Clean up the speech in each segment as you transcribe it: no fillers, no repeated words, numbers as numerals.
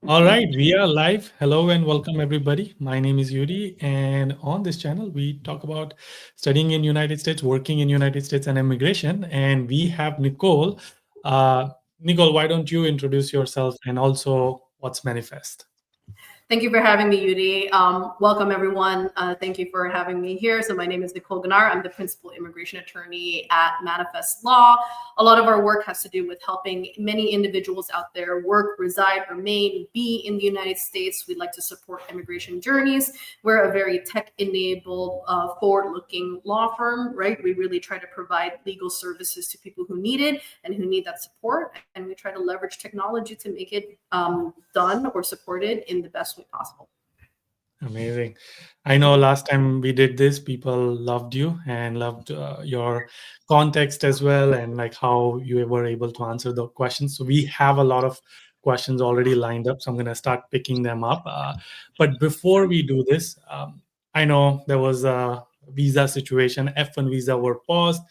All right, we are live. Hello and welcome everybody. My name is Yudi, and on this channel we talk about studying in United States, working in United States, and immigration. And we have Nicole. Nicole, why don't you introduce yourself and also what's Manifest? Thank you for having me, Yudi. Welcome, everyone. Thank you for having me here. So my name is Nicole Ganar. I'm the principal immigration attorney at Manifest Law. A lot of our work has to do with helping many individuals out there work, reside, remain, be in the United States. We'd like to support immigration journeys. We're a very tech-enabled, forward-looking law firm, right? We really try to provide legal services to people who need it and who need that support. And we try to leverage technology to make it done or supported in the best way possible. Amazing. I know last time we did this, people loved you and loved your context as well, and like how you were able to answer the questions. So we have a lot of questions already lined up. So I'm going to start picking them up. But before we do this, I know there was a visa situation, F1 visa were paused.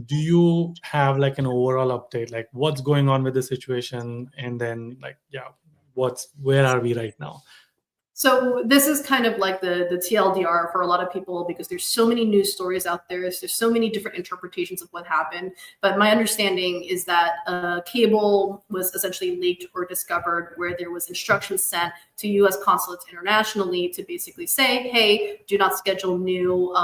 Do you have like an overall update, like what's going on with the situation, and then like where are we right now? So this is kind of like the TLDR for a lot of people because there's so many news stories out there. There's so many different interpretations of what happened. But my understanding is that a cable was essentially leaked or discovered where there was instructions sent to U.S. consulates internationally to basically say, hey, do not schedule new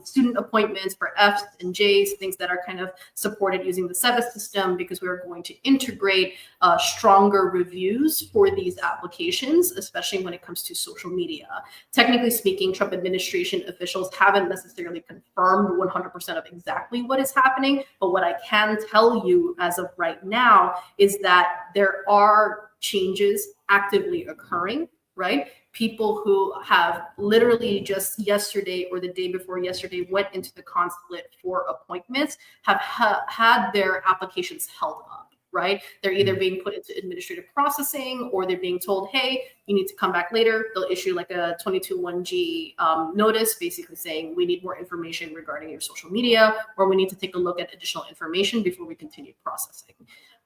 student appointments for Fs and Js, things that are kind of supported using the SEVA system, because we are going to integrate stronger reviews for these applications, especially when it comes to social media. Technically speaking, Trump administration officials haven't necessarily confirmed 100% of exactly what is happening, but what I can tell you as of right now is that there are changes actively occurring, right? People who have literally just yesterday or the day before yesterday went into the consulate for appointments have had their applications held up. Right? They're either being put into administrative processing or they're being told, hey, you need to come back later. They'll issue like a 221G notice basically saying we need more information regarding your social media, or we need to take a look at additional information before we continue processing.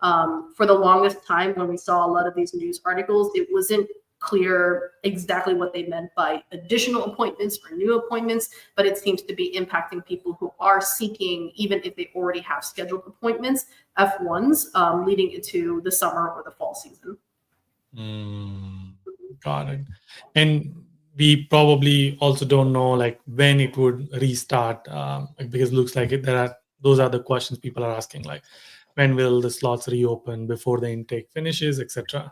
For the longest time, when we saw a lot of these news articles, it wasn't clear exactly what they meant by additional appointments or new appointments, but it seems to be impacting people who are seeking, even if they already have scheduled appointments, F1s leading into the summer or the fall season. Got it. And we probably also don't know like when it would restart, because it looks like those are the questions people are asking, like when will the slots reopen before the intake finishes, etc.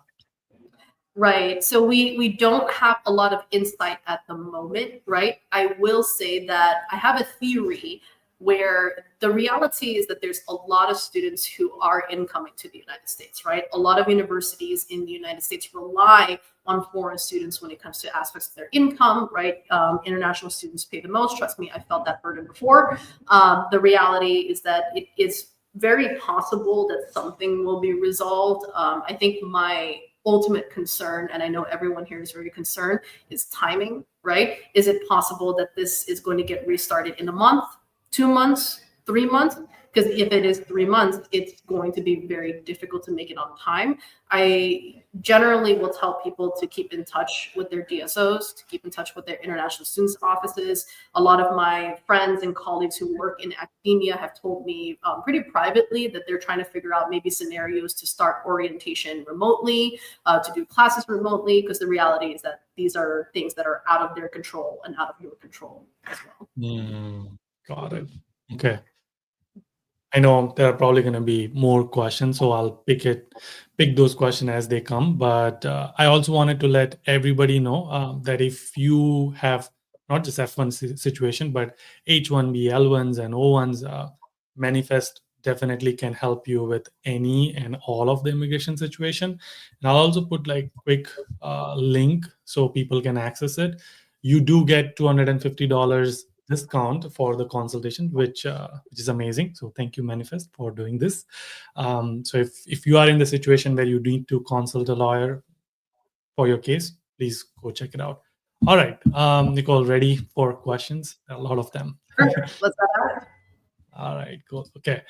Right. So we don't have a lot of insight at the moment, right? I will say that I have a theory where the reality is that there's a lot of students who are incoming to the United States, right? A lot of universities in the United States rely on foreign students when it comes to aspects of their income, right? International students pay the most. Trust me, I felt that burden before. The reality is that it is very possible that something will be resolved. I think my ultimate concern, and I know everyone here is very concerned, is timing, right? Is it possible that this is going to get restarted in a month, 2 months, 3 months? Because if it is 3 months, it's going to be very difficult to make it on time. I generally will tell people to keep in touch with their DSOs, to keep in touch with their international students offices. A lot of my friends and colleagues who work in academia have told me pretty privately that they're trying to figure out maybe scenarios to start orientation remotely, to do classes remotely, because the reality is that these are things that are out of their control and out of your control as well. Got it. Okay. I know there are probably going to be more questions, so I'll pick those questions as they come. But I also wanted to let everybody know that if you have not just F1 situation, but H1B, L1s, and O1s, Manifest definitely can help you with any and all of the immigration situation. And I'll also put like quick link so people can access it. You do get $250 discount for the consultation, which is amazing. So thank you, Manifest, for doing this. So if you are in the situation where you need to consult a lawyer for your case, please go check it out. All right, Nicole, ready for questions? A lot of them. Sure. Let's go. All right, cool. Okay.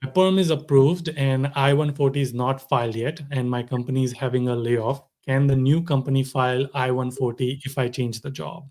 My PERM is approved and I-140 is not filed yet, and my company is having a layoff. Can the new company file I-140 if I change the job?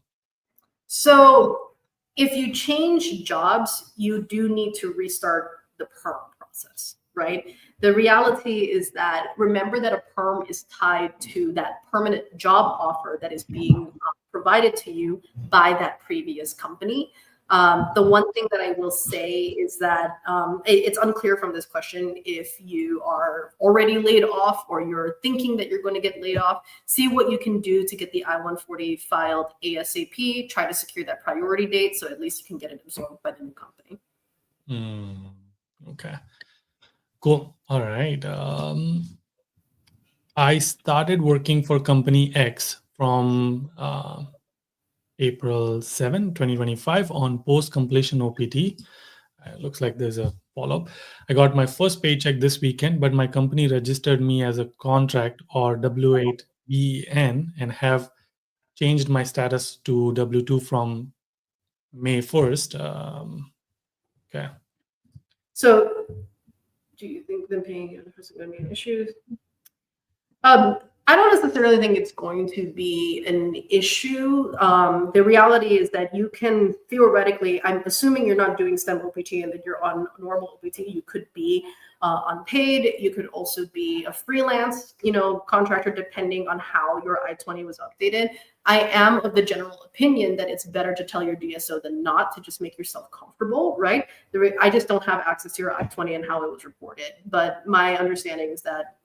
So if you change jobs, you do need to restart the PERM process, right? The reality is that remember that a PERM is tied to that permanent job offer that is being provided to you by that previous company. The one thing that I will say is that it's unclear from this question if you are already laid off or you're thinking that you're going to get laid off. See what you can do to get the I-140 filed ASAP. Try to secure that priority date so at least you can get it absorbed by the new company. Okay. Cool. All right. I started working for company X from April 7, 2025 on post-completion OPT. Looks like there's a follow-up. I got my first paycheck this weekend, but my company registered me as a contract or W8BN and have changed my status to W2 from May 1st. Okay. So do you think them paying you is going to be an issue? I don't necessarily think it's going to be an issue. The reality is that you can theoretically, I'm assuming you're not doing STEM OPT and that you're on normal OPT, you could be unpaid. You could also be a freelance, contractor, depending on how your I-20 was updated. I am of the general opinion that it's better to tell your DSO than not, to just make yourself comfortable, right? I just don't have access to your I-20 and how it was reported. But my understanding is that,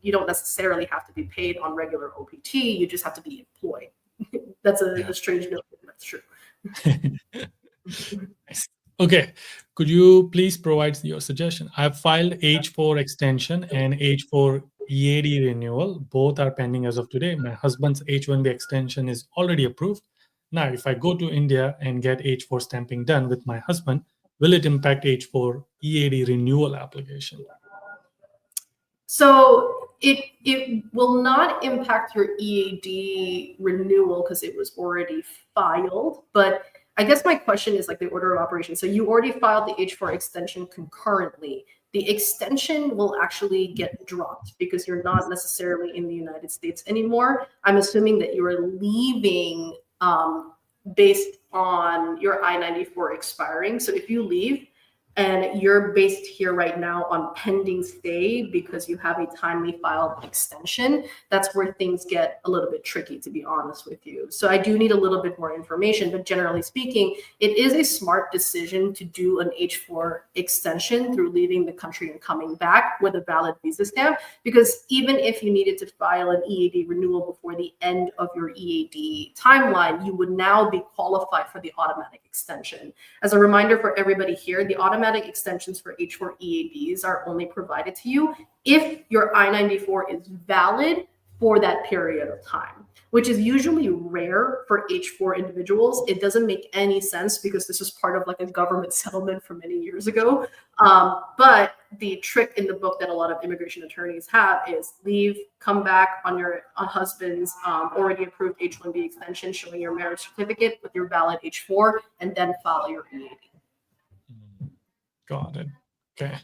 you don't necessarily have to be paid on regular OPT. You just have to be employed. That's a strange note, but that's true. Nice. Okay. Could you please provide your suggestion? I've filed H4 extension and H4 EAD renewal. Both are pending as of today. My husband's H1B extension is already approved. Now, if I go to India and get H4 stamping done with my husband, will it impact H4 EAD renewal application? So it will not impact your EAD renewal because it was already filed. But I guess my question is like the order of operation. So you already filed the H4 extension concurrently. The extension will actually get dropped because you're not necessarily in the United States anymore. I'm assuming that you're leaving based on your I-94 expiring. So if you leave, and you're based here right now on pending stay because you have a timely filed extension, that's where things get a little bit tricky, to be honest with you. So I do need a little bit more information, but generally speaking, it is a smart decision to do an H4 extension through leaving the country and coming back with a valid visa stamp, because even if you needed to file an EAD renewal before the end of your EAD timeline, you would now be qualified for the automatic extension. As a reminder for everybody here, the automatic extensions for H4 EADs are only provided to you if your I-94 is valid for that period of time, which is usually rare for H4 individuals. It doesn't make any sense because this is part of like a government settlement from many years ago. But the trick in the book that a lot of immigration attorneys have is leave, come back on your husband's already approved H1B extension showing your marriage certificate with your valid H4, and then file your EAD. Got it. Okay.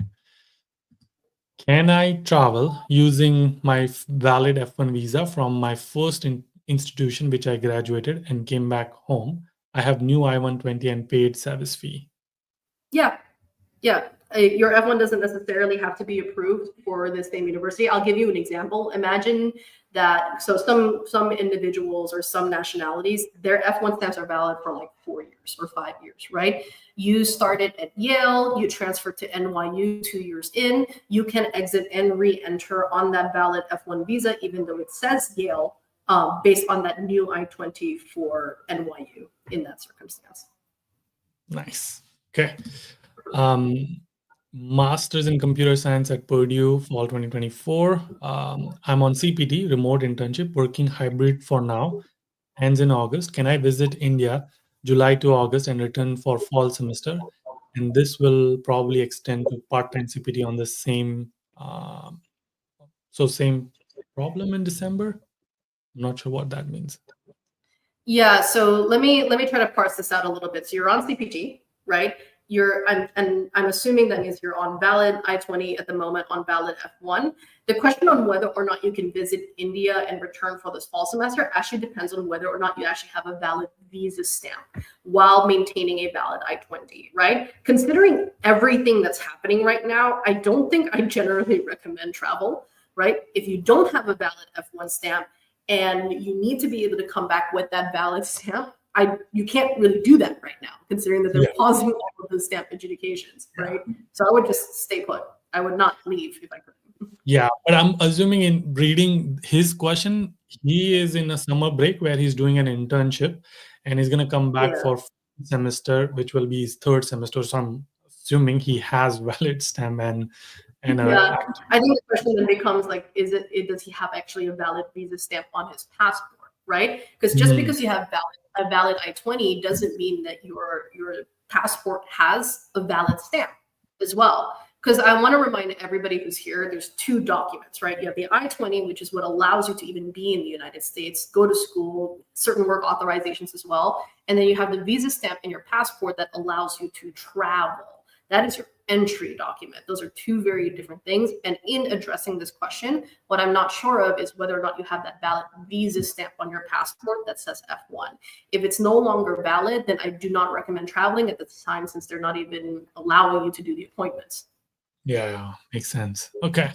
Can I travel using my valid F1 visa from my first institution, which I graduated and came back home? I have new I-120 and paid service fee. Yeah. Your F1 doesn't necessarily have to be approved for the same university. I'll give you an example. Imagine that, so some individuals or some nationalities, their F1 stamps are valid for like 4 years or 5 years, right? You started at Yale, you transferred to NYU 2 years in, you can exit and re-enter on that valid F1 visa, even though it says Yale, based on that new I-20 for NYU in that circumstance. Nice. Okay. Master's in Computer Science at Purdue, fall 2024. I'm on CPT, remote internship, working hybrid for now, ends in August. Can I visit India July to August and return for fall semester? And this will probably extend to part-time CPT on the same, same problem in December. I'm not sure what that means. Yeah, so let me try to parse this out a little bit. So you're on CPT, right? I'm assuming that means you're on valid I-20 at the moment, on valid F1. The question on whether or not you can visit India and return for this fall semester actually depends on whether or not you actually have a valid visa stamp while maintaining a valid I-20, right? Considering everything that's happening right now, I don't think I generally recommend travel, right? If you don't have a valid F1 stamp and you need to be able to come back with that valid stamp, you can't really do that right now, considering that they're pausing all of the stamp adjudications, right? So I would just stay put. I would not leave if I could. Yeah, but I'm assuming in reading his question, he is in a summer break where he's doing an internship, and he's gonna come back for semester, which will be his third semester. So I'm assuming he has valid stamp and I think the question then becomes like, does he have actually a valid visa stamp on his passport, right? Because just because you have a valid I-20 doesn't mean that your passport has a valid stamp as well. Because I want to remind everybody who's here, there's two documents, right? You have the I-20, which is what allows you to even be in the United States, go to school, certain work authorizations as well. And then you have the visa stamp in your passport that allows you to travel. That is your entry document. Those are two very different things. And in addressing this question, what I'm not sure of is whether or not you have that valid visa stamp on your passport that says F1. If it's no longer valid, then I do not recommend traveling at this time, since they're not even allowing you to do the appointments. Yeah, makes sense. Okay.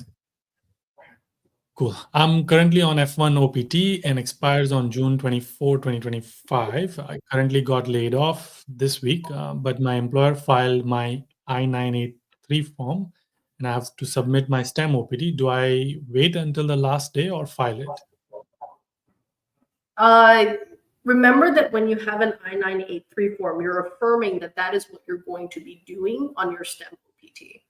Cool. I'm currently on F1 OPT and expires on June 24, 2025. I currently got laid off this week, but my employer filed my I-983 form and I have to submit my STEM OPT. Do I wait until the last day or file it? Remember that when you have an I-983 form, you're affirming that that is what you're going to be doing on your STEM OPT,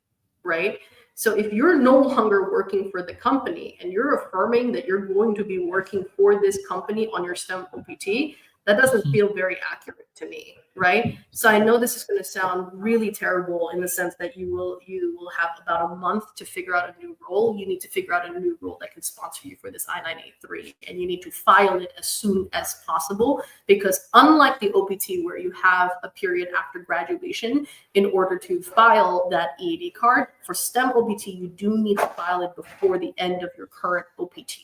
right? So if you're no longer working for the company and you're affirming that you're going to be working for this company on your STEM OPT, that doesn't feel very accurate to me, right? So I know this is going to sound really terrible in the sense that you will have about a month to figure out a new role. You need to figure out a new role that can sponsor you for this I-983, and you need to file it as soon as possible, because unlike the OPT where you have a period after graduation in order to file that EAD card, for STEM OPT, you do need to file it before the end of your current OPT.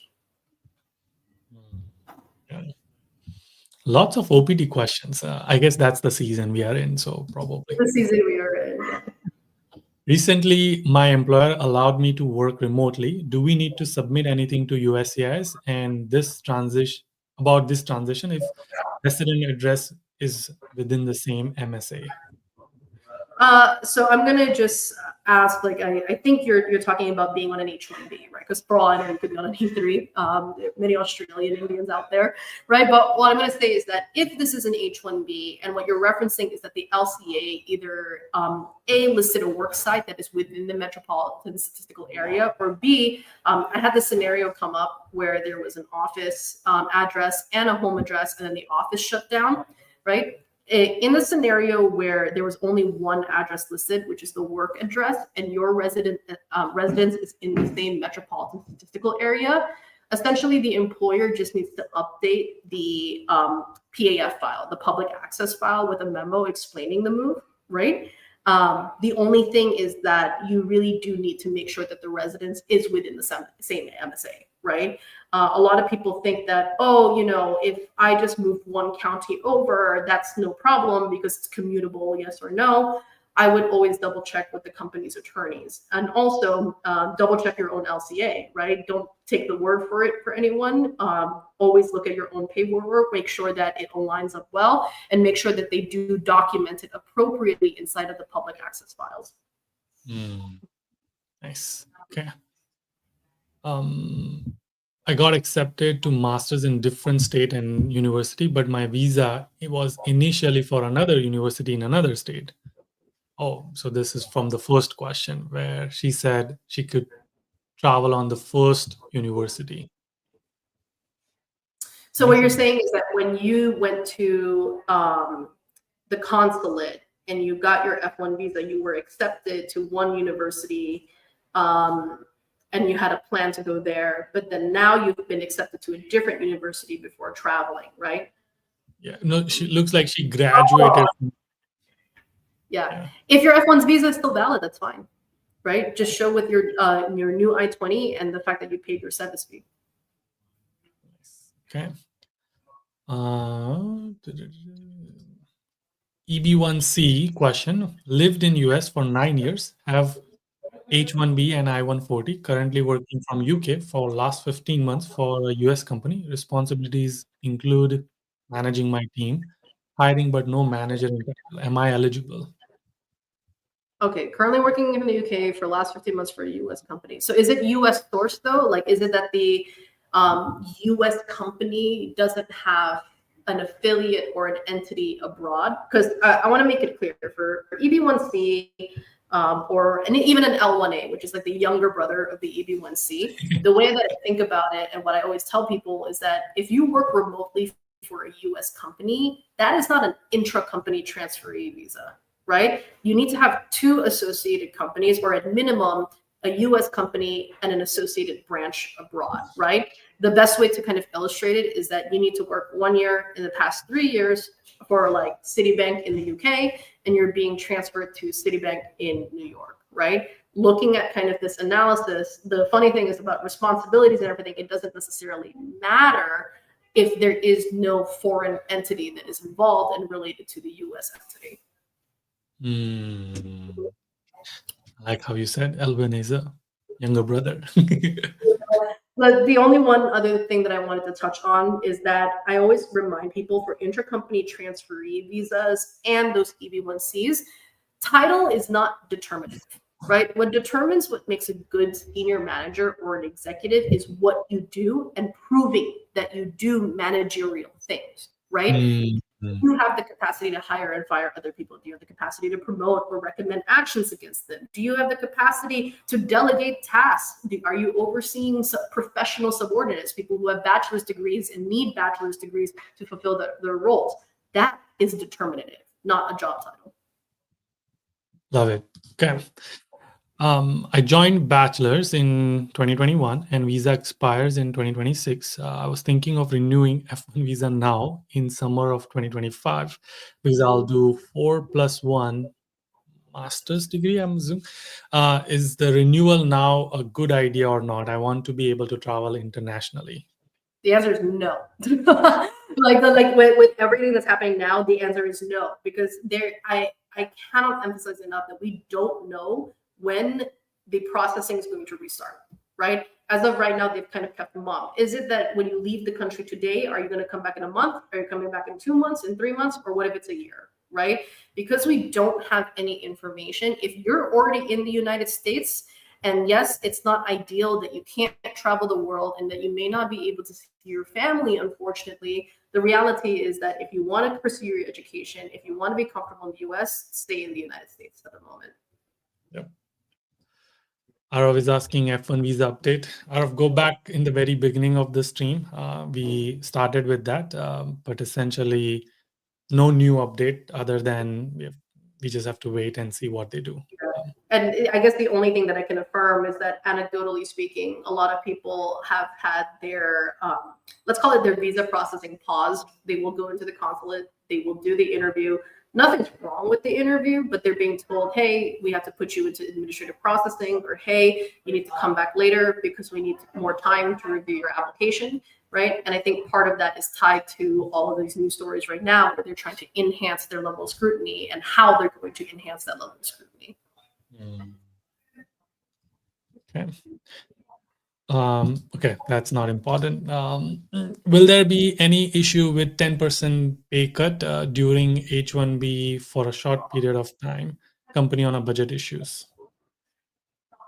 Lots of OPT questions. I guess that's the season we are in, so probably. The season we are in. Recently, my employer allowed me to work remotely. Do we need to submit anything to USCIS and this transition if resident address is within the same MSA? So I'm gonna just ask, like, I think you're talking about being on an H1B, right? Because for all I know, you could be on an E3. There are many Australian Indians out there, right? But what I'm gonna say is that if this is an H1B and what you're referencing is that the LCA either A, listed a work site that is within the metropolitan statistical area, or B, I had this scenario come up where there was an office address and a home address, and then the office shut down, right? In the scenario where there was only one address listed, which is the work address, and your residence is in the same metropolitan statistical area, essentially the employer just needs to update the PAF file, the public access file, with a memo explaining the move, right? The only thing is that you really do need to make sure that the residence is within the same MSA, right? A lot of people think that, oh, if I just move one county over, that's no problem because it's commutable, yes or no. I would always double check with the company's attorneys, and also double check your own LCA, right? Don't take the word for it for anyone. Always look at your own paperwork, make sure that it aligns up well, and make sure that they do document it appropriately inside of the public access files. Nice. Okay. I got accepted to master's in different state and university, but my visa, it was initially for another university in another state. Oh, so this is from the first question where she said she could travel on the first university. So what you're saying is that when you went to the consulate and you got your F1 visa, you were accepted to one university and you had a plan to go there, but then now you've been accepted to a different university before traveling, right? Yeah, no, she looks like she graduated. Yeah. If your F1's visa is still valid, that's fine, right? Just show with your new I-20 and the fact that you paid your service fee. Okay. EB1C question. Lived in US for 9 years. Have H1B and I-140. Currently working from UK for last 15 months for a US company. Responsibilities include managing my team, hiring but no manager. Am I eligible? Okay, currently working in the UK for the last 15 months for a US company. So is it US sourced though? Like, is it that the US company doesn't have an affiliate or an entity abroad? Because I want to make it clear for EB1C and even an L1A, which is like the younger brother of the EB1C, the way that I think about it and what I always tell people is that if you work remotely for a US company, that is not an intra-company transferee visa, right? You need to have two associated companies, or at minimum, a US company and an associated branch abroad, right? The best way to kind of illustrate it is that you need to work 1 year in the past 3 years for like Citibank in the UK, and you're being transferred to Citibank in New York, right? Looking at kind of this analysis, the funny thing is about responsibilities and everything, it doesn't necessarily matter if there is no foreign entity that is involved and related to the US entity. I like how you said Elvin is a younger brother. But the only one other thing that I wanted to touch on is that I always remind people for intercompany transferee visas and those EB1Cs, title is not determinative, right? What determines what makes a good senior manager or an executive is what you do and proving that you do managerial things, right? You have the capacity to hire and fire other people? Do you have the capacity to promote or recommend actions against them? Do you have the capacity to delegate tasks? Are you overseeing professional subordinates, people who have bachelor's degrees and need bachelor's degrees to fulfill their roles? That is determinative, not a job title. Love it. Okay. I joined bachelor's in 2021 and visa expires in 2026. I was thinking of renewing F1 visa now in summer of 2025 because I'll do 4+1 master's degree, I'm assuming. Is the renewal now a good idea or not? I want to be able to travel internationally. The answer is no. like with everything that's happening now, the answer is no, because I cannot emphasize enough that we don't know when the processing is going to restart, right? As of right now, they've kind of kept them up. Is it that when you leave the country today, are you going to come back in a month? Are you coming back in 2 months, in 3 months? Or what if it's a year, right? Because we don't have any information. If you're already in the United States, and yes, it's not ideal that you can't travel the world and that you may not be able to see your family, unfortunately. The reality is that if you want to pursue your education, if you want to be comfortable in the US, stay in the United States at the moment. Yep. Arav is asking F1 visa update. Arav, go back in the very beginning of the stream. We started with that, but essentially no new update other than we just have to wait and see what they do. And I guess the only thing that I can affirm is that anecdotally speaking, a lot of people have had their, let's call it their visa processing paused. They will go into the consulate, they will do the interview. Nothing's wrong with the interview, but they're being told, hey, we have to put you into administrative processing, or hey, you need to come back later because we need more time to review your application, right? And I think part of that is tied to all of these news stories right now where they're trying to enhance their level of scrutiny and how they're going to enhance that level of scrutiny. Okay. Okay, that's not important. Will there be any issue with 10% pay cut during H1B for a short period of time? Company on a budget issues.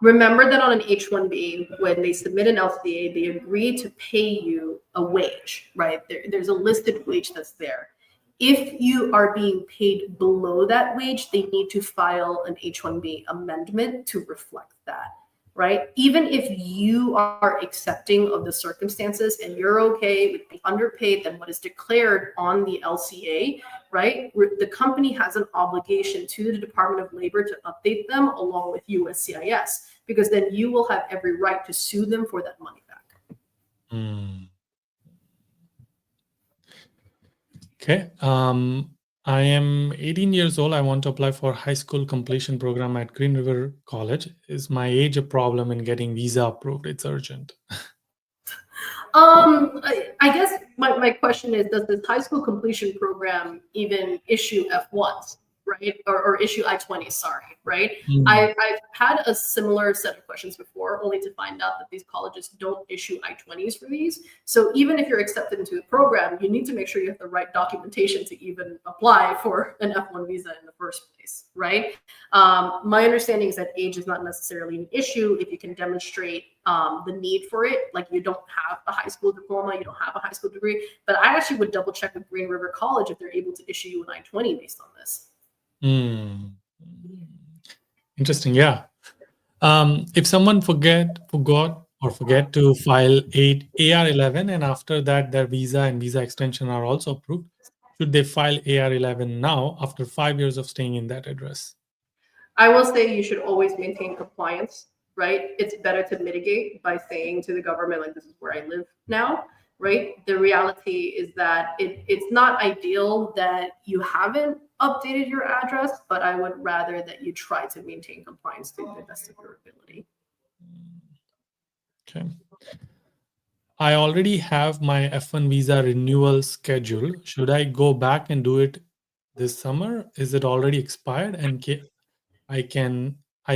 Remember that on an H1B, when they submit an LCA, they agree to pay you a wage, right? There's a listed wage that's there. If you are being paid below that wage, they need to file an H1B amendment to reflect that, right? Even if you are accepting of the circumstances and you're okay with being underpaid than what is declared on the LCA, right? The company has an obligation to the Department of Labor to update them along with USCIS, because then you will have every right to sue them for that money back. Okay. I am 18 years old. I want to apply for high school completion program at Green River College. Is my age a problem in getting visa approved? It's urgent. I guess my question is, does this high school completion program even issue F1s, right? Or issue I-20s, sorry, right? I've had a similar set of questions before, only to find out that these colleges don't issue I-20s for these. So even if you're accepted into the program, you need to make sure you have the right documentation to even apply for an F1 visa in the first place, right? My understanding is that age is not necessarily an issue if you can demonstrate the need for it. Like you don't have a high school diploma, you don't have a high school degree. But I actually would double check with Green River College if they're able to issue you an I-20 based on this. Interesting. Yeah. If someone forgot to file AR11 and after that their visa and visa extension are also approved, should they file AR11 now after 5 years of staying in that address? I will say you should always maintain compliance, right? It's better to mitigate by saying to the government, like, this is where I live now, right? The reality is that it's not ideal that you haven't updated your address, but I would rather that you try to maintain compliance to the best of your ability. Okay. I already have my F1 visa renewal schedule. Should I go back and do it this summer? Is it already expired? And I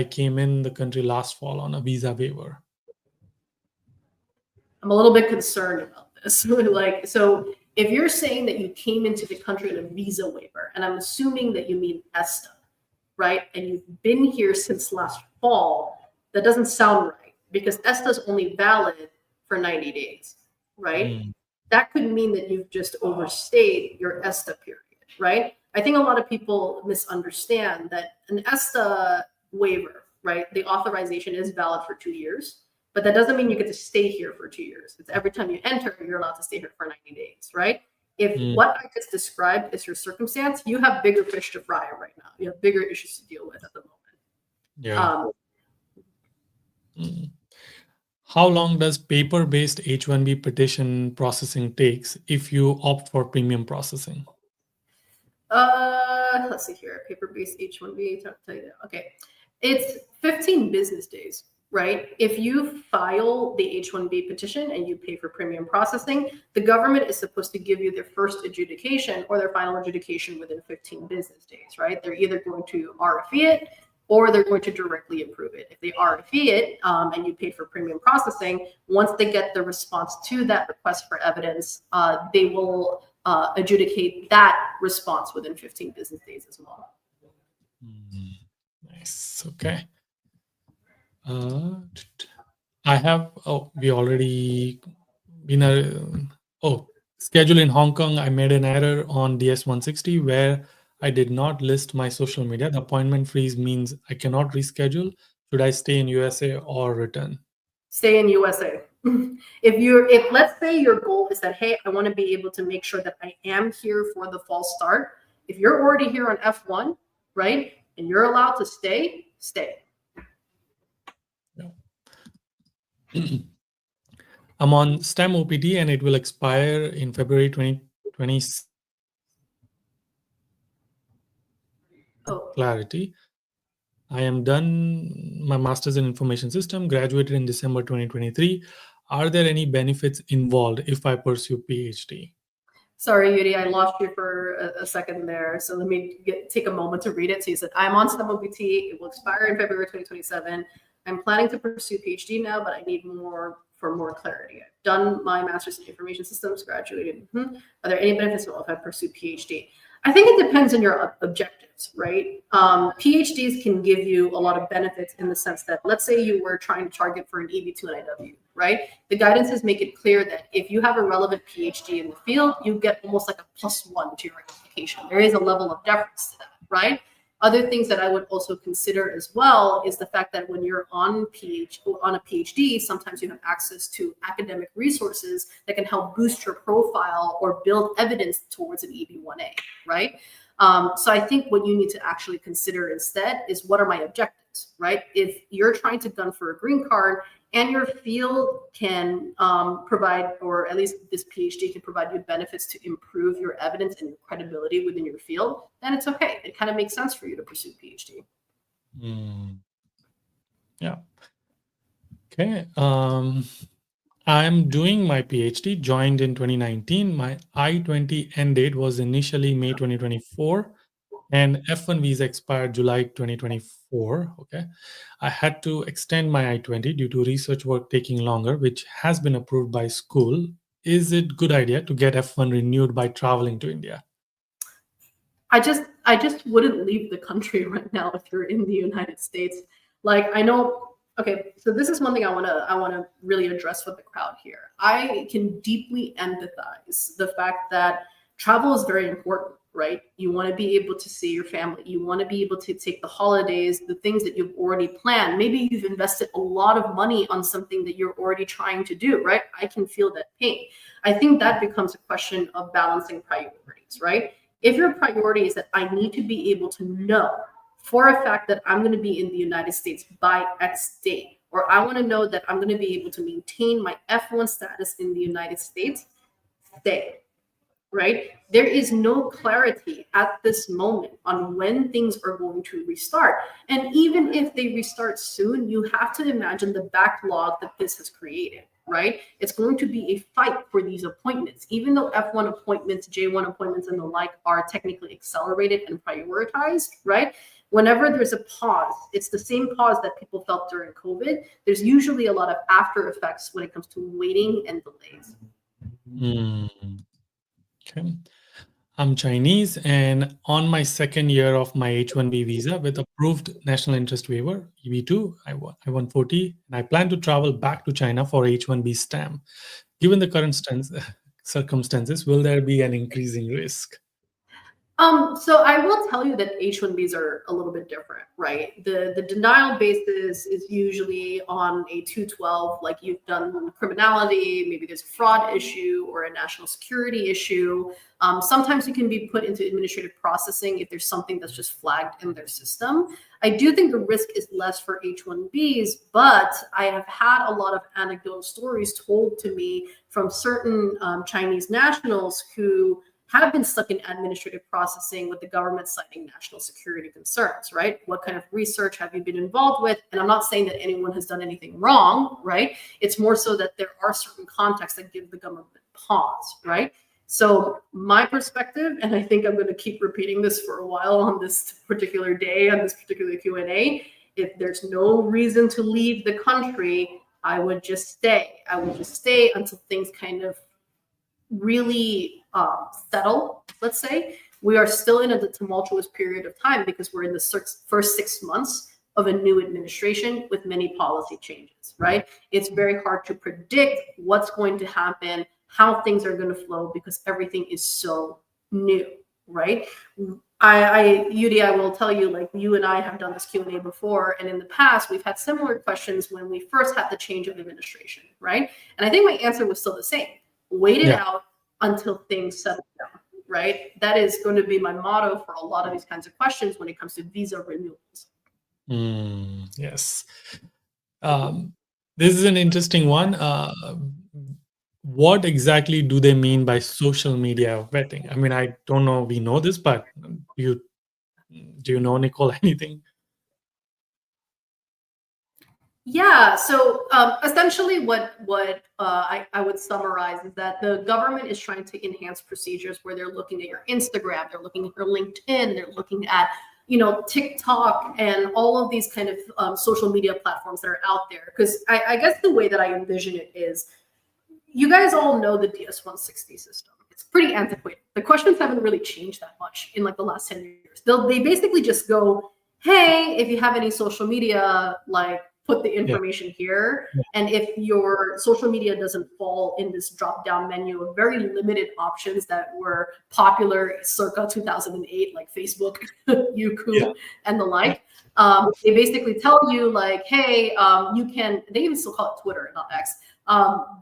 came in the country last fall on a visa waiver. I'm a little bit concerned about this. So if you're saying that you came into the country on a visa waiver, and I'm assuming that you mean ESTA, right? And you've been here since last fall, that doesn't sound right because ESTA is only valid for 90 days, right? That could mean that you've just overstayed your ESTA period, right? I think a lot of people misunderstand that an ESTA waiver, right? The authorization is valid for 2 years, but that doesn't mean you get to stay here for 2 years. It's every time you enter, you're allowed to stay here for 90 days, right? If what I just described is your circumstance, you have bigger fish to fry right now. You have bigger issues to deal with at the moment. Yeah. How long does paper-based H1B petition processing takes if you opt for premium processing? Let's see here. Paper-based H1B. Okay, it's 15 business days, right? If you file the H1B petition and you pay for premium processing, the government is supposed to give you their first adjudication or their final adjudication within 15 business days, right? They're either going to RFE it or they're going to directly approve it. If they RFE it and you paid for premium processing, once they get the response to that request for evidence, they will adjudicate that response within 15 business days as well. Nice. Okay. I have, we already been, schedule in Hong Kong. I made an error on DS-160 where I did not list my social media. The appointment freeze means I cannot reschedule. Should I stay in USA or return? Stay in USA. If let's say your goal is that, hey, I want to be able to make sure that I am here for the fall start. If you're already here on F1, right, and you're allowed to stay, stay. I'm on STEM OPT and it will expire in February 2020. Clarity. I am done my master's in information system, graduated in December 2023. Are there any benefits involved if I pursue PhD? Sorry, Yudi, I lost you for a second there. So let me take a moment to read it. So you said, I'm on STEM OPT. It will expire in February 2027. I'm planning to pursue PhD now, but I need more clarity. I've done my master's in information systems, graduated. Are there any benefits if I pursue PhD? I think it depends on your objectives, right? PhDs can give you a lot of benefits in the sense that, let's say you were trying to target for an EB2 and IW, right? The guidances make it clear that if you have a relevant PhD in the field, you get almost like a +1 to your application. There is a level of deference to that, right? Other things that I would also consider as well is the fact that when you're on a PhD, sometimes you have access to academic resources that can help boost your profile or build evidence towards an EB1A, right? So I think what you need to actually consider instead is, what are my objectives, right? If you're trying to gun for a green card and your field can provide, or at least this PhD can provide you benefits to improve your evidence and your credibility within your field, then it's okay. It kind of makes sense for you to pursue PhD. Yeah. Okay. I'm doing my PhD, joined in 2019. My I-20 end date was initially May 2024, and F1 visa expired July 2024. Okay. I had to extend my I-20 due to research work taking longer, which has been approved by school. Is it good idea to get F1 renewed by traveling to India? I just wouldn't leave the country right now if you're in the United States. Like, I know, okay, so this is one thing I wanna really address with the crowd here. I can deeply empathize the fact that travel is very important, right? You want to be able to see your family. You want to be able to take the holidays, the things that you've already planned. Maybe you've invested a lot of money on something that you're already trying to do, right? I can feel that pain. I think that becomes a question of balancing priorities, right? If your priority is that I need to be able to know for a fact that I'm going to be in the United States by X date, or I want to know that I'm going to be able to maintain my F1 status in the United States, stay. Right? There is no clarity at this moment on when things are going to restart. And even if they restart soon, you have to imagine the backlog that this has created, right? It's going to be a fight for these appointments. Even though F1 appointments, J1 appointments, and the like are technically accelerated and prioritized, right? Whenever there's a pause, it's the same pause that people felt during COVID. There's usually a lot of after effects when it comes to waiting and delays. Okay. I'm Chinese and on my second year of my H1B visa with approved national interest waiver, EB2, I-140, and I plan to travel back to China for H1B stamp. Given the current circumstances, will there be an increasing risk? So I will tell you that H1Bs are a little bit different, right? The denial basis is usually on a 212, like you've done criminality, maybe there's a fraud issue or a national security issue. Sometimes you can be put into administrative processing if there's something that's just flagged in their system. I do think the risk is less for H1Bs, but I have had a lot of anecdotal stories told to me from certain Chinese nationals who have been stuck in administrative processing with the government citing national security concerns, right? What kind of research have you been involved with? And I'm not saying that anyone has done anything wrong, right? It's more so that there are certain contexts that give the government pause, right? So my perspective, and I think I'm going to keep repeating this for a while on this particular day, on this particular Q&A, if there's no reason to leave the country, I would just stay. I would just stay until things kind of really settle, let's say. We are still in a tumultuous period of time because we're in the first 6 months of a new administration with many policy changes, right? It's very hard to predict what's going to happen, how things are going to flow because everything is so new, right? Yudi, I will tell you, like you and I have done this Q&A before, and in the past, we've had similar questions when we first had the change of administration, right? And I think my answer was still the same. Wait it out until things settle down, right? That is going to be my motto for a lot of these kinds of questions when it comes to visa renewals. Yes. This is an interesting one. What exactly do they mean by social media vetting? I mean, I don't know, we know this, but do you know, Nicole, anything? Yeah, so essentially what I would summarize is that the government is trying to enhance procedures where they're looking at your Instagram, they're looking at your LinkedIn, they're looking at, you know, TikTok and all of these kind of social media platforms that are out there. Because I guess the way that I envision it is, you guys all know the DS-160 system. It's pretty antiquated. The questions haven't really changed that much in like the last 10 years. They basically just go, hey, if you have any social media, like, put the information here. And if your social media doesn't fall in this drop down menu of very limited options that were popular circa 2008, like Facebook, YouTube, and the like, they basically tell you like, hey, you can, they even still call it Twitter, not X.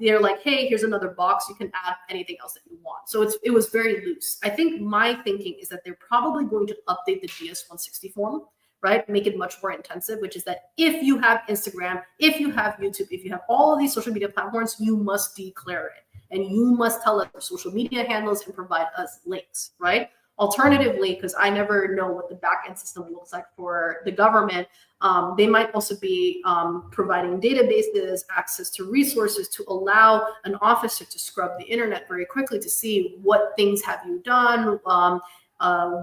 They're like, hey, here's another box. You can add anything else that you want. So it was very loose. I think my thinking is that they're probably going to update the DS-160 form right? Make it much more intensive, which is that if you have Instagram, if you have YouTube, if you have all of these social media platforms, you must declare it. And you must tell us your social media handles and provide us links, right? Alternatively, because I never know what the backend system looks like for the government, they might also be providing databases, access to resources to allow an officer to scrub the internet very quickly to see what things have you done,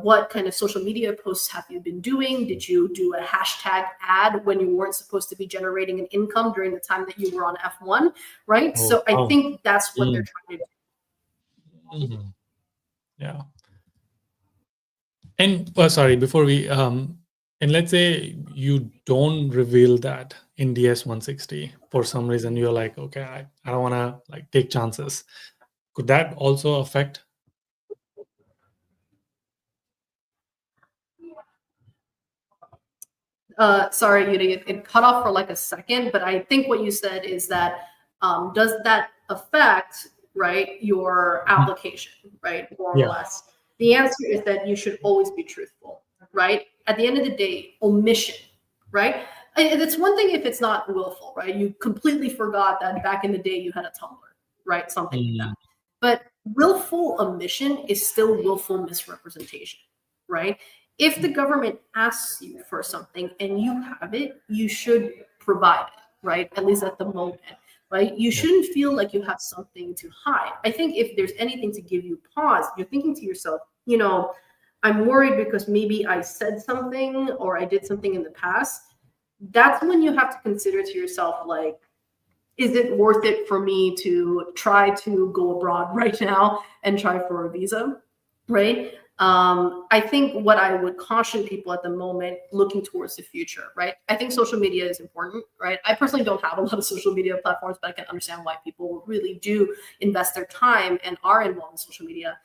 what kind of social media posts have you been doing? Did you do a hashtag ad when you weren't supposed to be generating an income during the time that you were on F1, right? Oh, So I wow. think that's what they're trying to do. Mhm. Yeah. And sorry, before we and let's say you don't reveal that in DS-160 for some reason, you're like, okay, I don't want to like take chances. Could that also affect? Sorry, Yudi, it cut off for like a second, but I think what you said is that does that affect, right, your application, right, more or Yeah. less? The answer is that you should always be truthful, right? At the end of the day, omission, right? And it's one thing if it's not willful, right? You completely forgot that back in the day you had a Tumblr, right? Something like that. But willful omission is still willful misrepresentation, right? If the government asks you for something and you have it, you should provide it, right? At least at the moment, right? You shouldn't feel like you have something to hide. I think if there's anything to give you pause, you're thinking to yourself, you know, I'm worried because maybe I said something or I did something in the past. That's when you have to consider to yourself, like, is it worth it for me to try to go abroad right now and try for a visa, right? I think what I would caution people at the moment looking towards the future, right? I think social media is important, right? I personally don't have a lot of social media platforms, but I can understand why people really do invest their time and are involved in social media.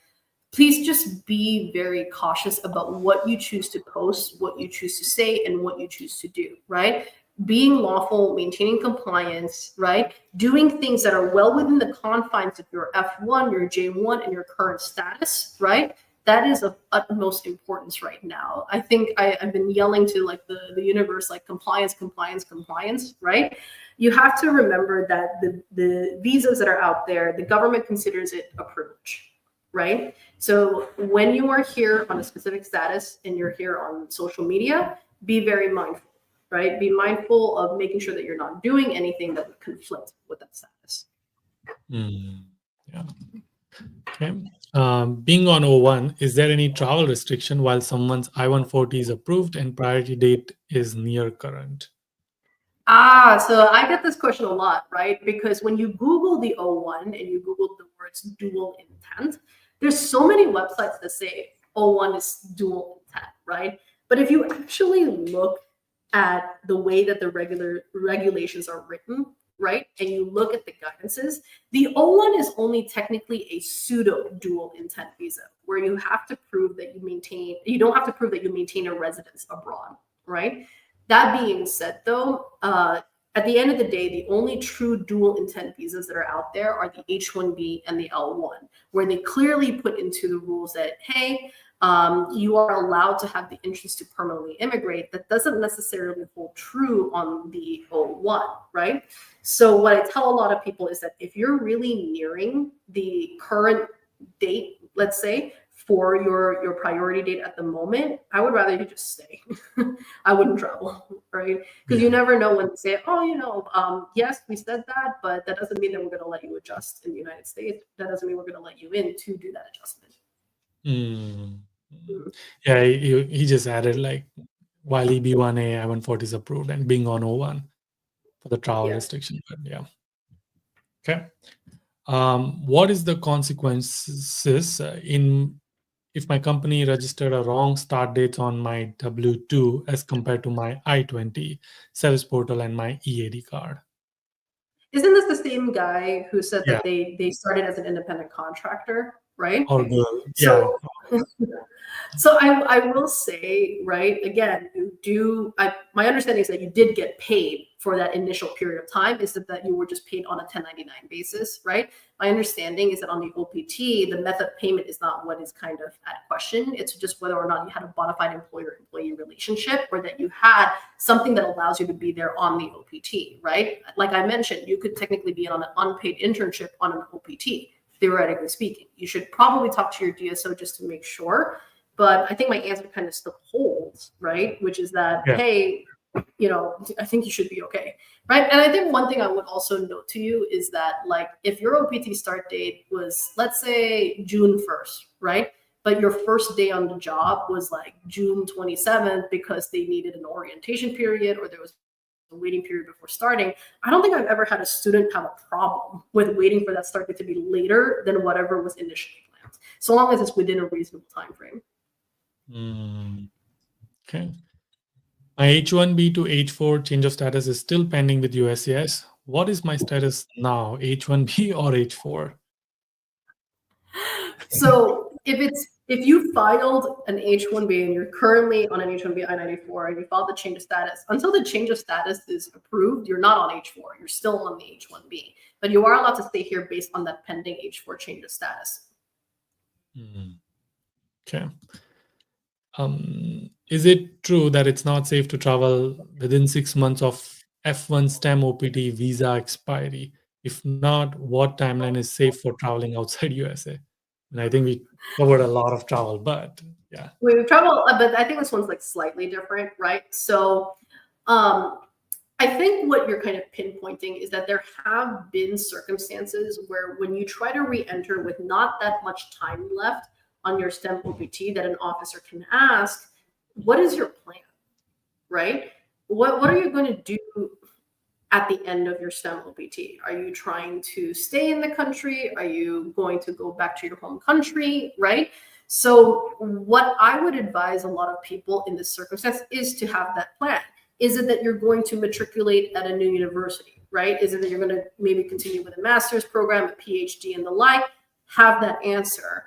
Please just be very cautious about what you choose to post, what you choose to say, and what you choose to do, right? Being lawful, maintaining compliance, right? Doing things that are well within the confines of your F1, your J1, and your current status, right? That is of utmost importance right now. I think I've been yelling to like the universe, like compliance, compliance, compliance, right? You have to remember that the visas that are out there, the government considers it a privilege, right? So when you are here on a specific status and you're here on social media, be very mindful, right? Be mindful of making sure that you're not doing anything that would conflict with that status. Yeah. Okay. Being on O1, is there any travel restriction while someone's I-140 is approved and priority date is near current? So I get this question a lot, right? Because when you Google the O1 and you Google the words dual intent, there's so many websites that say O1 is dual intent, right? But if you actually look at the way that the regulations are written, right, and you look at the guidances, the O1 is only technically a pseudo dual intent visa, where you have to prove that you don't have to prove that you maintain a residence abroad, right? That being said, though, at the end of the day, the only true dual intent visas that are out there are the H1B and the L1, where they clearly put into the rules that, hey, you are allowed to have the interest to permanently immigrate. That doesn't necessarily hold true on the O1, right? So what I tell a lot of people is that if you're really nearing the current date, let's say, for your priority date at the moment, I would rather you just stay. I wouldn't travel, right? Because you never know when to say, oh, yes, we said that, but that doesn't mean that we're going to let you adjust in the United States. That doesn't mean we're going to let you in to do that adjustment. Yeah, he just added like while EB1A I-140 is approved and being on O1 for the travel restriction. But yeah. Okay. What is the consequences if my company registered a wrong start dates on my W-2 as compared to my I-20 service portal and my EAD card? Isn't this the same guy who said Yeah. that they started as an independent contractor, right? Or the, So So I will say, right, again, my understanding is that you did get paid for that initial period of time, is that you were just paid on a 1099 basis, right? My understanding is that on the OPT, the method of payment is not what is kind of at question. It's just whether or not you had a bona fide employer-employee relationship, or that you had something that allows you to be there on the OPT, right? Like I mentioned, you could technically be on an unpaid internship on an OPT, theoretically speaking. You should probably talk to your DSO just to make sure. But I think my answer kind of still holds, right? Which is that, Yeah. hey, I think you should be okay, right? And I think one thing I would also note to you is that, like, if your OPT start date was, let's say, June 1st, right? But your first day on the job was like June 27th because they needed an orientation period, or there was a waiting period before starting. I don't think I've ever had a student have a problem with waiting for that start date to be later than whatever was initially planned, so long as it's within a reasonable time frame. Okay. My H1B to H4 change of status is still pending with USCIS. What is my status now, H1B or H4? So if you filed an H1B and you're currently on an H1B I-94 and you filed the change of status, until the change of status is approved, you're not on H4. You're still on the H1B, but you are allowed to stay here based on that pending H4 change of status. Okay. Is it true that it's not safe to travel within 6 months of F1 STEM OPT visa expiry? If not, what timeline is safe for traveling outside USA? And I think we covered a lot of travel, but yeah. We've traveled, but I think this one's like slightly different, right? So I think what you're kind of pinpointing is that there have been circumstances where when you try to re-enter with not that much time left on your STEM OPT, that an officer can ask, what is your plan, right? What are you going to do at the end of your STEM OPT? Are you trying to stay in the country? Are you going to go back to your home country, right? So what I would advise a lot of people in this circumstance is to have that plan. Is it that you're going to matriculate at a new university, right? Is it that you're going to maybe continue with a master's program, a Ph.D. and the like? Have that answer.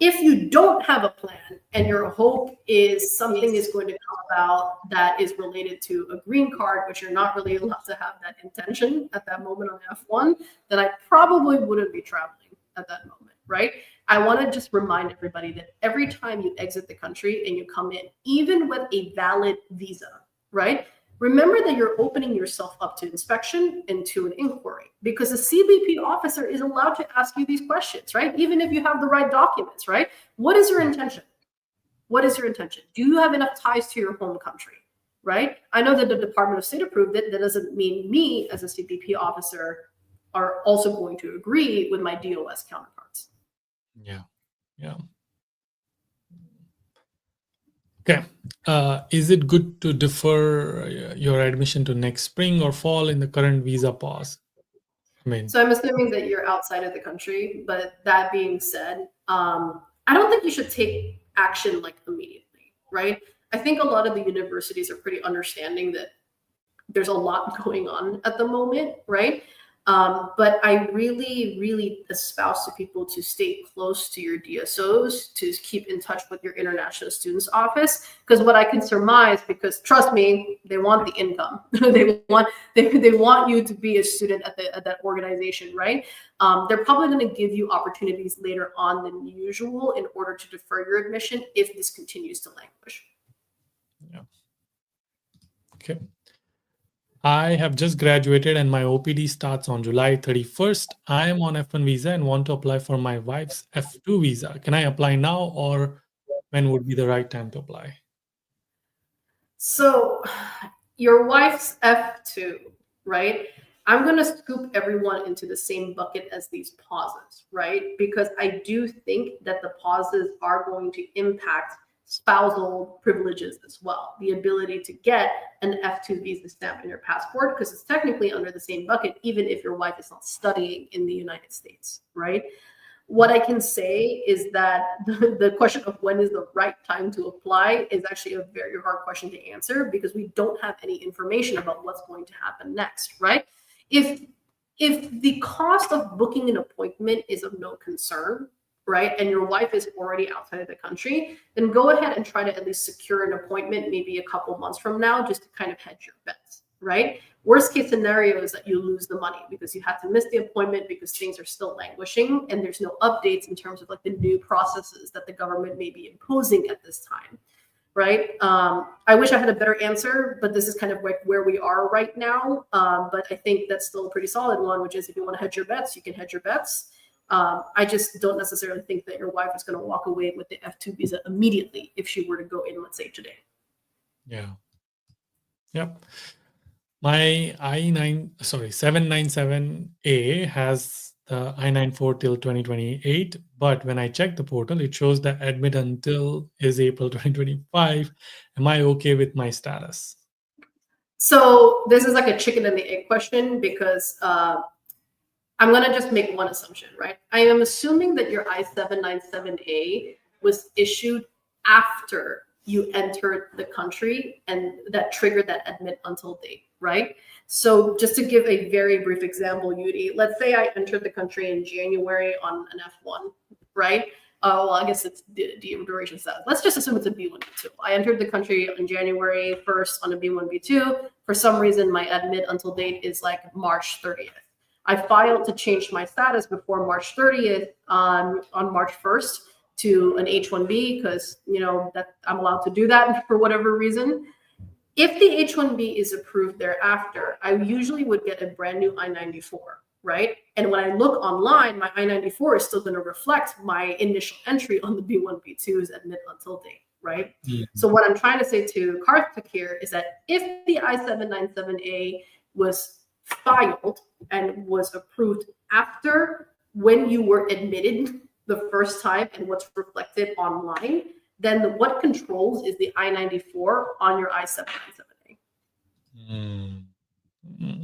If you don't have a plan and your hope is something is going to come about that is related to a green card, which you're not really allowed to have that intention at that moment on F1, then I probably wouldn't be traveling at that moment, right? I want to just remind everybody that every time you exit the country and you come in, even with a valid visa, right? Remember that you're opening yourself up to inspection and to an inquiry, because the CBP officer is allowed to ask you these questions, right? Even if you have the right documents, right? What is your intention? What is your intention? Do you have enough ties to your home country, right? I know that the Department of State approved it. That doesn't mean me as a CBP officer are also going to agree with my DOS counterparts. Yeah. Okay. Is it good to defer your admission to next spring or fall in the current visa pause? So I'm assuming that you're outside of the country, but that being said, I don't think you should take action like immediately, right? I think a lot of the universities are pretty understanding that there's a lot going on at the moment, right? But I really, really espouse to people to stay close to your DSOs, to keep in touch with your international students office, because what I can surmise, because trust me, they want the income. they want you to be a student at that organization, right? They're probably going to give you opportunities later on than usual in order to defer your admission if this continues to languish. Yeah. Okay. I have just graduated and my OPD starts on July 31st. I am on F1 visa and want to apply for my wife's F2 visa. Can I apply now, or when would be the right time to apply? So your wife's F2, right? I'm going to scoop everyone into the same bucket as these pauses, right? Because I do think that the pauses are going to impact spousal privileges as well. The ability to get an F2 visa stamp in your passport, because it's technically under the same bucket, even if your wife is not studying in the United States, right? What I can say is that the question of when is the right time to apply is actually a very hard question to answer, because we don't have any information about what's going to happen next, right? If the cost of booking an appointment is of no concern, right, and your wife is already outside of the country, then go ahead and try to at least secure an appointment maybe a couple months from now, just to kind of hedge your bets, right? Worst case scenario is that you lose the money because you had to miss the appointment because things are still languishing and there's no updates in terms of like the new processes that the government may be imposing at this time, right? I wish I had a better answer, but this is kind of like where we are right now. But I think that's still a pretty solid one, which is if you want to hedge your bets, you can hedge your bets. I just don't necessarily think that your wife is going to walk away with the F2 visa immediately if she were to go in, let's say, today. Yeah. Yep. My 797A has the I-94 till 2028, but when I check the portal, it shows the admit until is April 2025. Am I okay with my status? So this is like a chicken and the egg question because I'm going to just make one assumption, right? I am assuming that your I-797A was issued after you entered the country and that triggered that admit until date, right? So just to give a very brief example, Yudi, let's say I entered the country in January on an F1, right? Well, I guess it's the duration status. Let's just assume it's a B1, B2. I entered the country on January 1st on a B1, B2. For some reason, my admit until date is like March 30th. I filed to change my status before March 30th on March 1st to an H1B because, you know, that I'm allowed to do that for whatever reason. If the H1B is approved thereafter, I usually would get a brand new I-94, right? And when I look online, my I-94 is still going to reflect my initial entry on the B1, B2's admit until date, right? Mm-hmm. So what I'm trying to say to Karthik here is that if the I-797A was filed and was approved after when you were admitted the first time and what's reflected online, then what controls is the I-94 on your I-797A. Mm-hmm.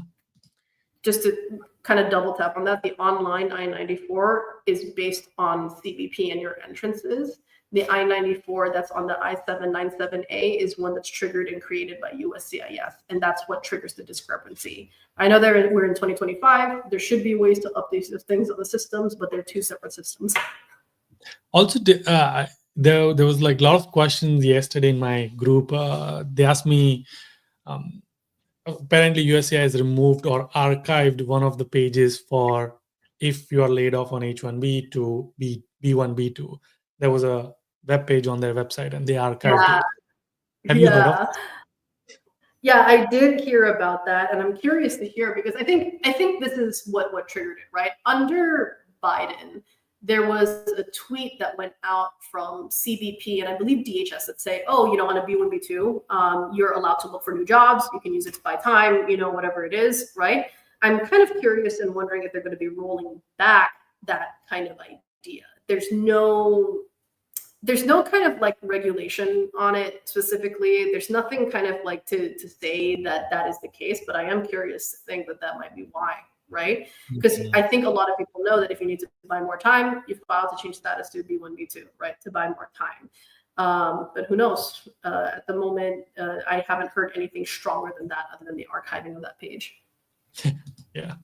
Just to kind of double tap on that, the online I-94 is based on CBP and your entrances. The I-94 that's on the I-797A is one that's triggered and created by USCIS, and that's what triggers the discrepancy. I know that we're in 2025. There should be ways to update those things on the systems, but they're two separate systems. Also, there was like a lot of questions yesterday in my group. They asked me, apparently USCIS has removed or archived one of the pages for if you are laid off on H1B to B1, B2. There was a web page on their website and they archived it. Have you heard of it? Yeah, I did hear about that, and I'm curious to hear because I think this is what triggered it, right? Under Biden, there was a tweet that went out from CBP and I believe DHS that say, oh, you know, on a B1, B2, you're allowed to look for new jobs. You can use it to buy time, you know, whatever it is, right? I'm kind of curious and wondering if they're going to be rolling back that kind of idea. There's no kind of like regulation on it specifically. There's nothing kind of like to say that that is the case, but I am curious to think that that might be why, right? Because I think a lot of people know that if you need to buy more time, you file to change status to B1, B2, right? To buy more time. But who knows? At the moment, I haven't heard anything stronger than that other than the archiving of that page. Yeah.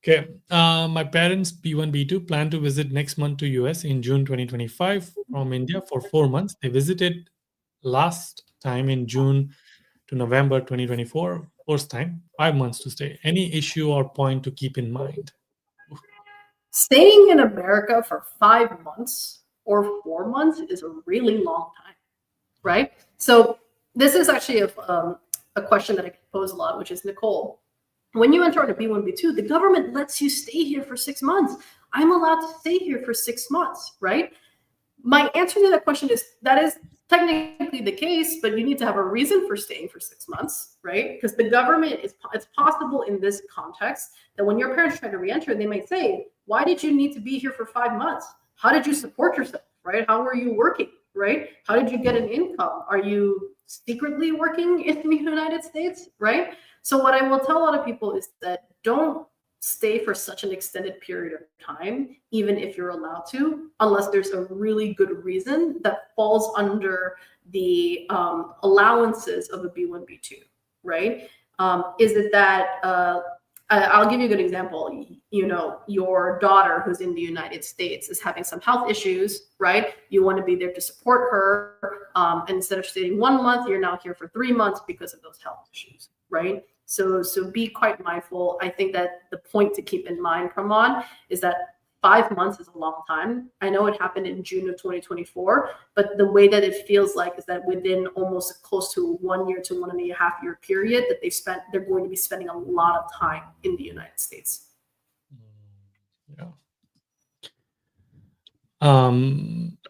Okay. My parents, B1, B2, plan to visit next month to US in June 2025 from India for 4 months. They visited last time in June to November 2024. First time, 5 months to stay. Any issue or point to keep in mind? Staying in America for 5 months or 4 months is a really long time, right? So this is actually a question that I pose a lot, which is, Nicole, when you enter on a B1, B2, the government lets you stay here for 6 months. I'm allowed to stay here for 6 months, right? My answer to that question is that is technically the case, but you need to have a reason for staying for 6 months, right? Because the government it's possible in this context that when your parents try to re-enter, they might say, why did you need to be here for 5 months? How did you support yourself, right? How were you working, right? How did you get an income? Are you secretly working in the United States, right? So what I will tell a lot of people is that don't stay for such an extended period of time, even if you're allowed to, unless there's a really good reason that falls under the allowances of a B1, B2, right? Is it that I'll give you a good example. You know, your daughter who's in the United States is having some health issues, right? You want to be there to support her. And instead of staying 1 month, you're now here for 3 months because of those health issues, right? So be quite mindful. I think that the point to keep in mind, Pramod, is that 5 months is a long time. I know it happened in June of 2024, but the way that it feels like is that within almost close to 1 year to 1.5 year period that they're going to be spending a lot of time in the United States. Yeah.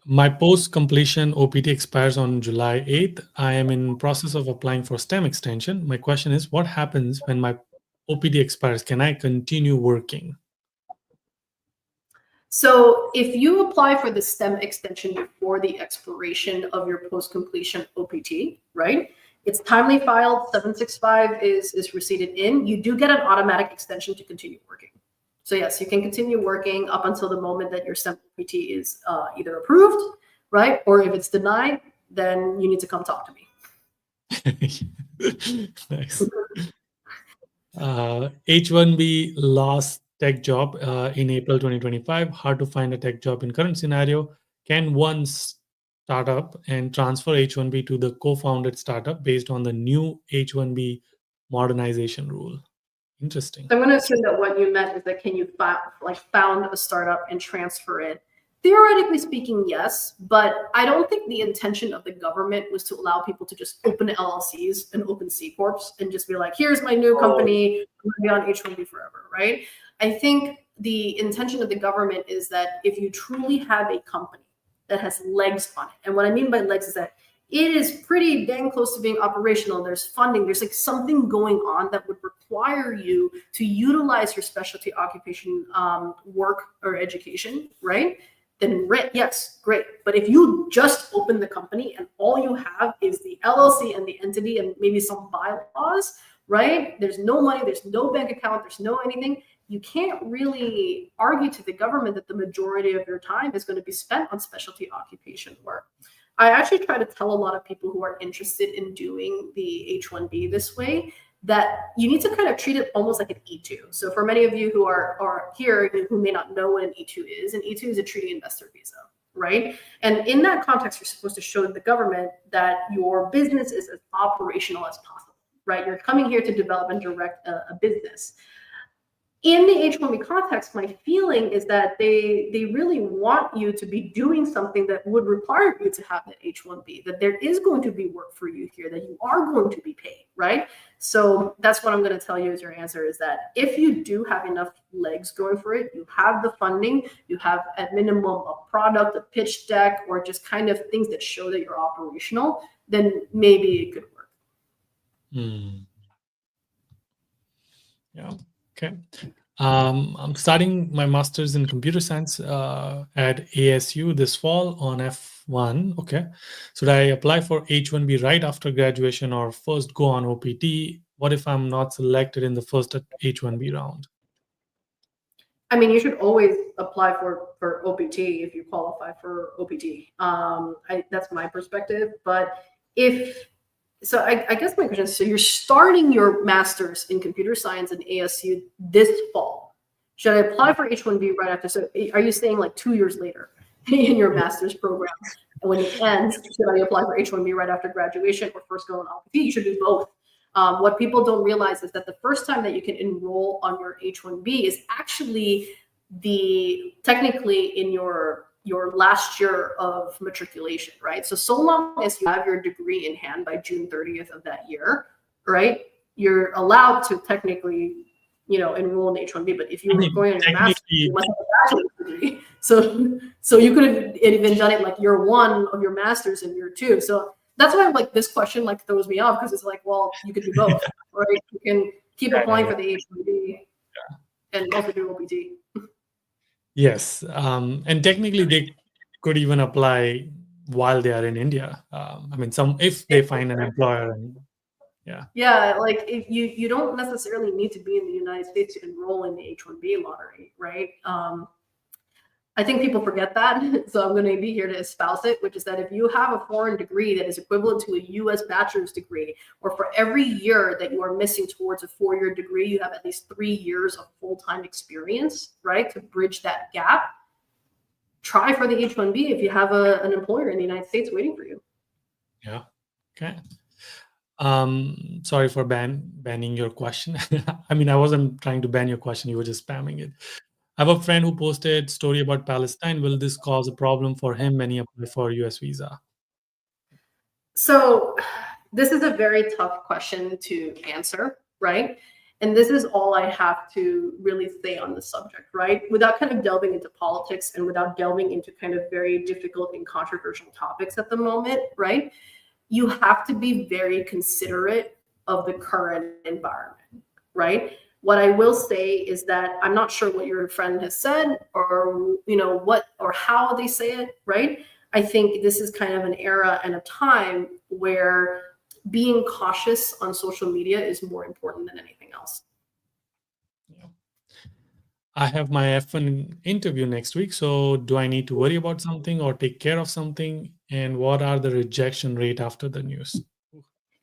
My post-completion OPT expires on July 8th. I am in process of applying for STEM extension. My question is, what happens when my OPT expires? Can I continue working? So if you apply for the STEM extension before the expiration of your post-completion OPT, right? It's timely filed, 765 is receipted in. You do get an automatic extension to continue working. So yes, you can continue working up until the moment that your STEM OPT is either approved, right? Or if it's denied, then you need to come talk to me. Nice. H1B lost tech job in April 2025. Hard to find a tech job in current scenario. Can one startup and transfer H1B to the co-founded startup based on the new H1B modernization rule? Interesting. I'm going to assume that what you meant is that can you found a startup and transfer it? Theoretically speaking, yes, but I don't think the intention of the government was to allow people to just open LLCs and open C corps and just be like, here's my new company, I'm going to be on H1B forever, right? I think the intention of the government is that if you truly have a company that has legs on it, and what I mean by legs is that it is pretty dang close to being operational. There's funding. There's like something going on that would require you to utilize your specialty occupation work or education, right? Then yes, great. But if you just open the company and all you have is the LLC and the entity and maybe some bylaws, right? There's no money, there's no bank account, there's no anything. You can't really argue to the government that the majority of your time is going to be spent on specialty occupation work. I actually try to tell a lot of people who are interested in doing the H1B this way that you need to kind of treat it almost like an E2. So for many of you who are here who may not know what an E2 is a treaty investor visa, right? And in that context, you're supposed to show the government that your business is as operational as possible, right? You're coming here to develop and direct a business. In the H1B context, my feeling is that they really want you to be doing something that would require you to have that H1B, that there is going to be work for you here, that you are going to be paid, right? So that's what I'm going to tell you as your answer is that if you do have enough legs going for it, you have the funding, you have at minimum a product, a pitch deck, or just kind of things that show that you're operational, then maybe it could work. Yeah. Okay. I'm starting my master's in computer science at ASU this fall on F1. Okay. Should I apply for H1B right after graduation or first go on OPT? What if I'm not selected in the first H1B round? I mean, you should always apply for OPT if you qualify for OPT. That's my perspective. But I guess my question is, so you're starting your master's in computer science in ASU this fall. Should I apply for H1B right after? So are you saying like 2 years later in your master's program? And when it ends, should I apply for H1B right after graduation or first go on OPT? You should do both. What people don't realize is that the first time that you can enroll on your H1B is actually technically in your last year of matriculation, right? So long as you have your degree in hand by June 30th of that year, right, you're allowed to technically, enroll in H1B. But if you were going on your master's, you must have a bachelor's degree. So you could have even done it like year 1 of your master's and year 2. So that's why like this question like throws me off, because it's like, well, you could do both, right? You can keep applying for the H1B and also do OPT. Yes. And technically they could even apply while they are in India. I mean, if they find an employer. Yeah, like if you don't necessarily need to be in the United States to enroll in the H1B lottery, right? I think people forget that. So I'm going to be here to espouse it, which is that if you have a foreign degree that is equivalent to a US bachelor's degree, or for every year that you are missing towards a 4-year degree, you have at least 3 years of full-time experience, right, to bridge that gap. Try for the H1B if you have an employer in the United States waiting for you. Yeah. Okay. Sorry for banning your question. I mean, I wasn't trying to ban your question. You were just spamming it. I have a friend who posted story about Palestine. Will this cause a problem for him when he apply for US visa? So this is a very tough question to answer, right? And this is all I have to really say on the subject, right? Without kind of delving into politics and without delving into kind of very difficult and controversial topics at the moment, right? You have to be very considerate of the current environment, right? What I will say is that I'm not sure what your friend has said or, what or how they say it, right? I think this is kind of an era and a time where being cautious on social media is more important than anything else. Yeah. I have my F1 interview next week. So do I need to worry about something or take care of something? And what are the rejection rate after the news?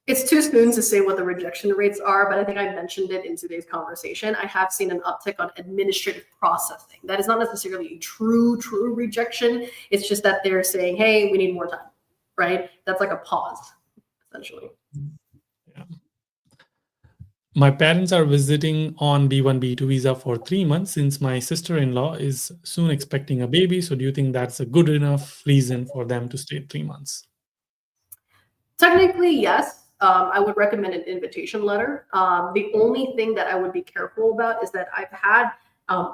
It's too soon to say what the rejection rates are, but I think I mentioned it in today's conversation. I have seen an uptick on administrative processing. That is not necessarily a true rejection. It's just that they're saying, hey, we need more time, right? That's like a pause, essentially. Yeah. My parents are visiting on B1, B2 visa for 3 months since my sister-in-law is soon expecting a baby. So do you think that's a good enough reason for them to stay 3 months? Technically, yes. I would recommend an invitation letter. The only thing that I would be careful about is that I've had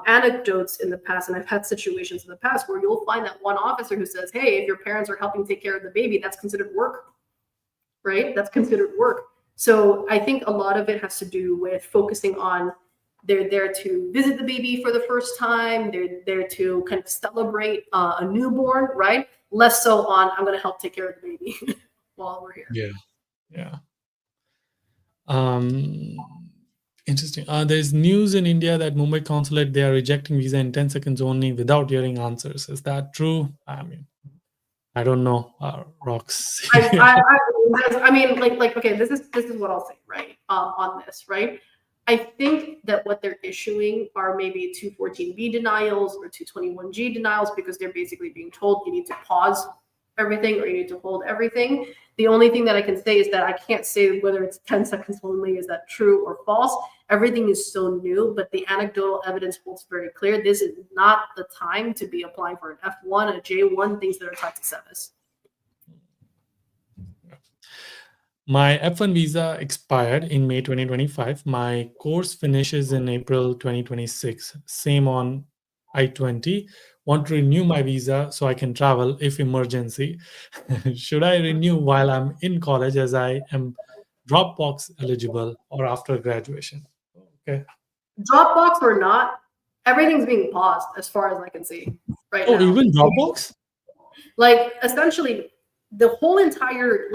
anecdotes in the past, and I've had situations in the past where you'll find that one officer who says, hey, if your parents are helping take care of the baby, that's considered work, right? That's considered work. So I think a lot of it has to do with focusing on they're there to visit the baby for the first time. They're there to kind of celebrate a newborn, right? Less so on, I'm going to help take care of the baby while we're here. Yeah. Yeah. Interesting. There's news in India that Mumbai consulate, they are rejecting visa in 10 seconds only without hearing answers. Is that true? I mean, I don't know. Rocks. I mean, okay, this is what I'll say, right? On this, right? I think that what they're issuing are maybe 214B denials or 221G denials because they're basically being told you need to pause everything or you need to hold everything. The only thing that I can say is that I can't say whether it's 10 seconds only, is that true or false. Everything is so new, but the anecdotal evidence holds very clear. This is not the time to be applying for an F1, a J1, things that are tied to SEVIS. My F1 visa expired in May 2025. My course finishes in April 2026. Same on I-20. Want to renew my visa so I can travel if emergency. Should I renew while I'm in college as I am Dropbox eligible or after graduation? Okay. Dropbox or not, everything's being paused as far as I can see right now. Oh, even Dropbox? Like essentially the whole entire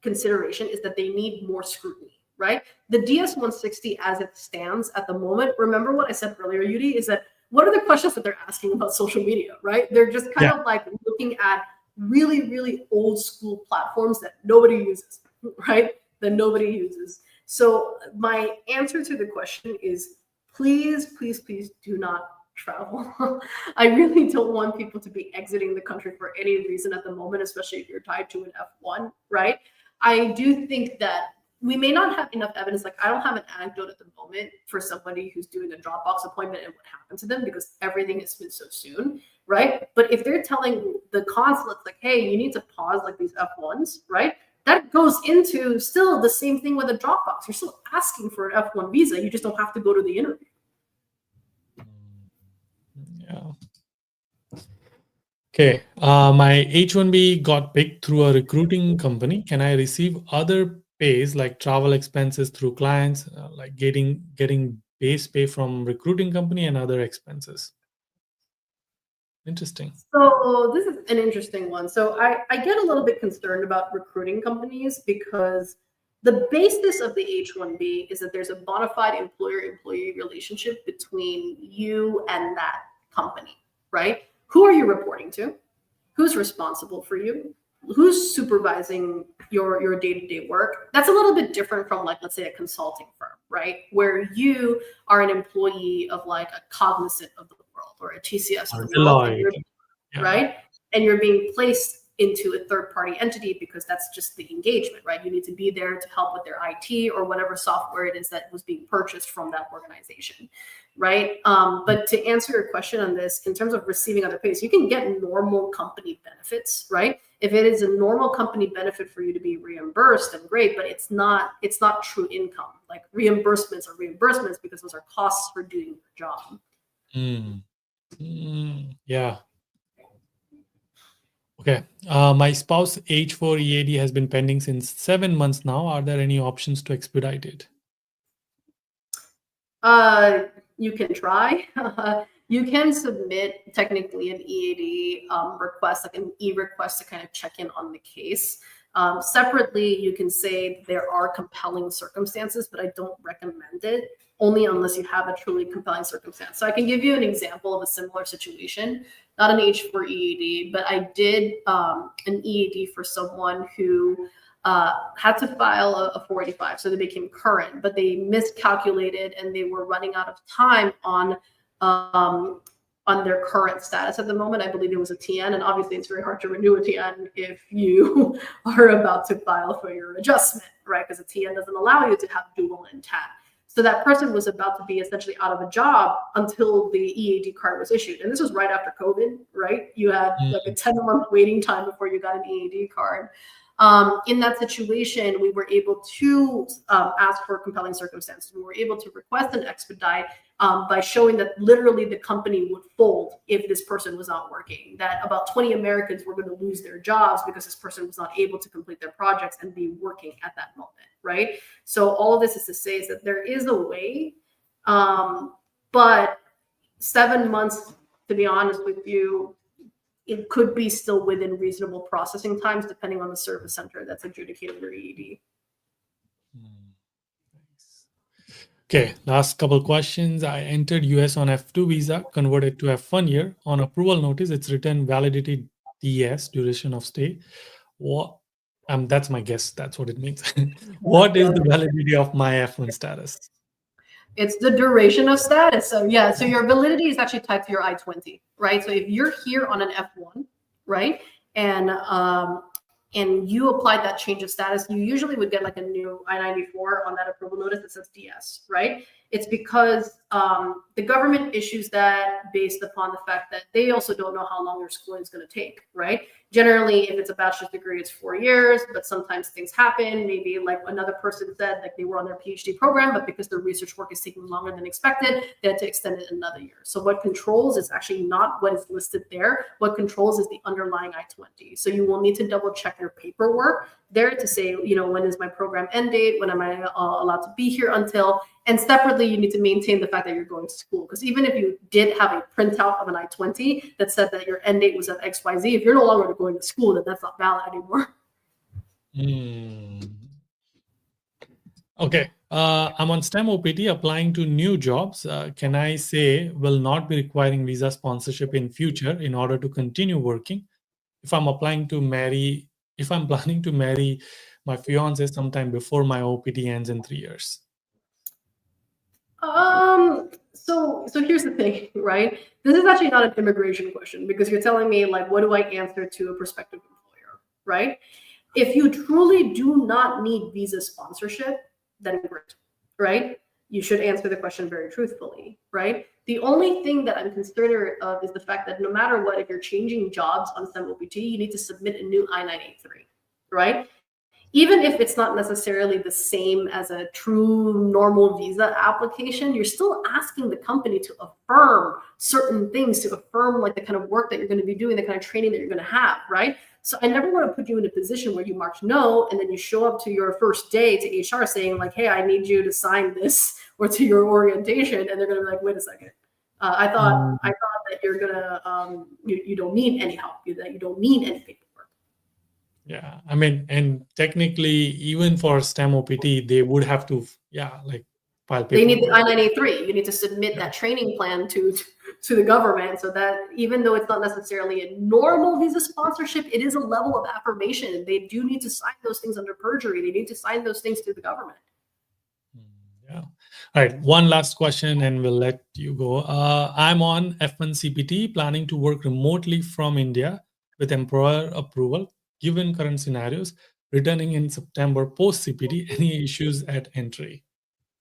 consideration is that they need more scrutiny, right? The DS-160 as it stands at the moment, remember what I said earlier, Yudi, is that what are the questions that they're asking about social media, right? They're just kind of like looking at really, really old school platforms that nobody uses, right? That nobody uses. So my answer to the question is please, please, please do not travel. I really don't want people to be exiting the country for any reason at the moment, especially if you're tied to an F1, right? I do think that we may not have enough evidence. Like I don't have an anecdote at the moment for somebody who's doing a Dropbox appointment and what happened to them because everything has been so soon, right? But if they're telling the consulates like, hey, you need to pause like these F1s, right? That goes into still the same thing with a Dropbox. You're still asking for an F1 visa. You just don't have to go to the interview. Yeah. Okay. My H1B got picked through a recruiting company. Can I receive other pays like travel expenses through clients, like getting base pay from recruiting company and other expenses? Interesting. So this is an interesting one. So I get a little bit concerned about recruiting companies because the basis of the H1B is that there's a bona fide employer-employee relationship between you and that company, right? Who are you reporting to? Who's responsible for you? Who's supervising your day-to-day work? That's a little bit different from, like, let's say a consulting firm, right? Where you are an employee of like a Cognizant of the world or a TCS of the world, and right? And you're being placed into a third-party entity because that's just the engagement, right? You need to be there to help with their IT or whatever software it is that was being purchased from that organization, right? But to answer your question on this, in terms of receiving other pays, you can get normal company benefits, right? If it is a normal company benefit for you to be reimbursed, then great, but it's not true income. Like, reimbursements are reimbursements because those are costs for doing your job. Yeah. Okay. My spouse H4 EAD has been pending since 7 months now. Are there any options to expedite it? You can try. You can submit technically an EAD request, like an e-request, to kind of check in on the case. Separately, you can say there are compelling circumstances, but I don't recommend it, only unless you have a truly compelling circumstance. So I can give you an example of a similar situation, not an H4 EAD, but I did an EAD for someone who had to file a 485, so they became current, but they miscalculated and they were running out of time on their current status at the moment. I believe it was a TN, and obviously it's very hard to renew a TN if you are about to file for your adjustment, right? Because a TN doesn't allow you to have dual intent. So that person was about to be essentially out of a job until the EAD card was issued. And this was right after COVID, right? You had like a 10-month waiting time before you got an EAD card. In that situation, we were able to ask for compelling circumstances. We were able to request an expedite by showing that literally the company would fold if this person was not working, that about 20 Americans were going to lose their jobs because this person was not able to complete their projects and be working at that moment, right? So all of this is to say is that there is a way, but 7 months, to be honest with you, it could be still within reasonable processing times, depending on the service center that's adjudicating your EAD. Okay, last couple questions. I entered US on F2 visa, converted to F1 year. On approval notice, it's written validity DS, duration of stay. What? That's my guess. That's what it means. What is the validity of my F1 status? It's the duration of status. So yeah, so your validity is actually tied to your I-20, right? So if you're here on an F1, right, and you applied that change of status, you usually would get like a new I-94 on that approval notice that says DS, right? It's because the government issues that based upon the fact that they also don't know how long your schooling is going to take, right? Generally, if it's a bachelor's degree, it's 4 years, but sometimes things happen. Maybe like another person said, like they were on their Ph.D. program, but because their research work is taking longer than expected, they had to extend it another year. So what controls is actually not what is listed there. What controls is the underlying I-20. So you will need to double check your paperwork there to say, you know, when is my program end date? When am I allowed to be here until? And separately, you need to maintain the fact that you're going to school. Because even if you did have a printout of an I-20 that said that your end date was at XYZ, if you're no longer going to school, then that's not valid anymore. Okay. I'm on STEM OPT applying to new jobs. Can I say will not be requiring visa sponsorship in future in order to continue working? If I'm planning to marry my fiance sometime before my OPT ends in 3 years. So here's the thing, right? This is actually not an immigration question because you're telling me like, what do I answer to a prospective employer, right? If you truly do not need visa sponsorship, then great, right? You should answer the question very truthfully, right? The only thing that I'm considerate of is the fact that no matter what, if you're changing jobs on STEM OPT, you need to submit a new I-983, right? Even if it's not necessarily the same as a true normal visa application, you're still asking the company to affirm certain things, to affirm like the kind of work that you're going to be doing, the kind of training that you're going to have, right? So I never want to put you in a position where you mark no, and then you show up to your first day to HR saying like, hey, I need you to sign this, or to your orientation, and they're going to be like, wait a second. I thought that you're gonna you don't need any help, that you don't need any paperwork. Yeah, I mean, and technically, even for STEM OPT, they would have to, like file They need the paperwork. I-983. You need to submit that training plan to the government, so that even though it's not necessarily a normal visa sponsorship, it is a level of affirmation. They do need to sign those things under perjury. They need to sign those things to the government. Yeah. All right. One last question and we'll let you go. I'm on F1 CPT, planning to work remotely from India with employer approval, given current scenarios, returning in September post CPT. Any issues at entry?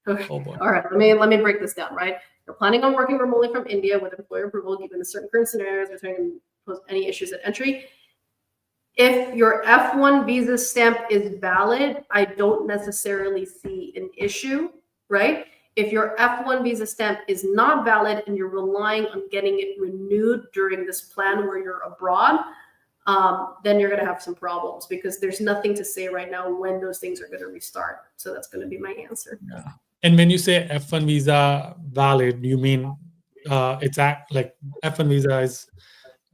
Okay. Oh boy. All right. Let me break this down, right? You're planning on working remotely from India with employer approval, given the certain current scenarios, returning any issues at entry. If your F1 visa stamp is valid, I don't necessarily see an issue, right? If your F1 visa stamp is not valid and you're relying on getting it renewed during this plan where you're abroad, then you're going to have some problems, because there's nothing to say right now when those things are going to restart. So that's going to be my answer. Yeah. And when you say F1 visa valid, you mean it's like F1 visa is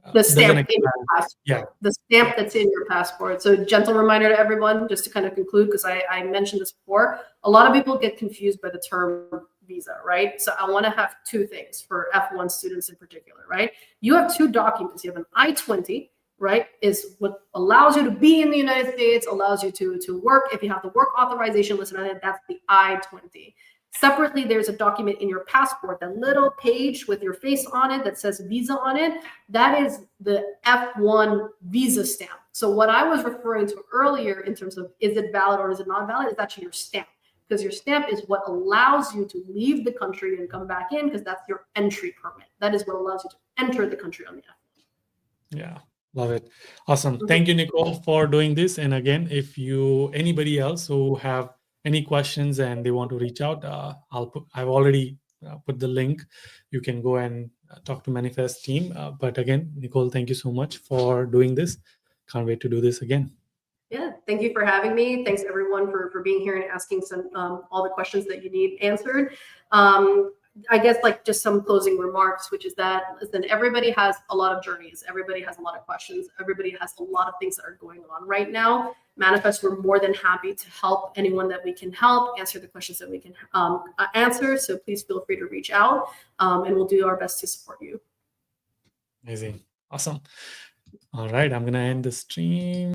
The doesn't stamp in expire. your passport. Yeah. The stamp that's in your passport. So gentle reminder to everyone, just to kind of conclude, because I mentioned this before, a lot of people get confused by the term visa, right? So I want to have two things for F1 students in particular, right? You have two documents. You have an I-20, right? Is what allows you to be in the United States, allows you to work. If you have the work authorization listed on it, that's the I-20. Separately, there's a document in your passport, that little page with your face on it that says visa on it. That is the F1 visa stamp. So what I was referring to earlier in terms of is it valid or is it not valid is actually your stamp, because your stamp is what allows you to leave the country and come back in, because that's your entry permit. That is what allows you to enter the country on the F1. Yeah. Love it. Awesome. Thank you, Nicole, for doing this. And again, if anybody else who have any questions and they want to reach out, I've already put the link. You can go and talk to Manifest team. But again, Nicole, thank you so much for doing this. Can't wait to do this again. Yeah, thank you for having me. Thanks everyone for being here and asking all the questions that you need answered. I guess like just some closing remarks, which is that, listen, everybody has a lot of journeys. Everybody has a lot of questions. Everybody has a lot of things that are going on right now. Manifest, we're more than happy to help anyone that we can help, answer the questions that we can answer. So please feel free to reach out, and we'll do our best to support you. Amazing. Awesome. All right, I'm going to end the stream.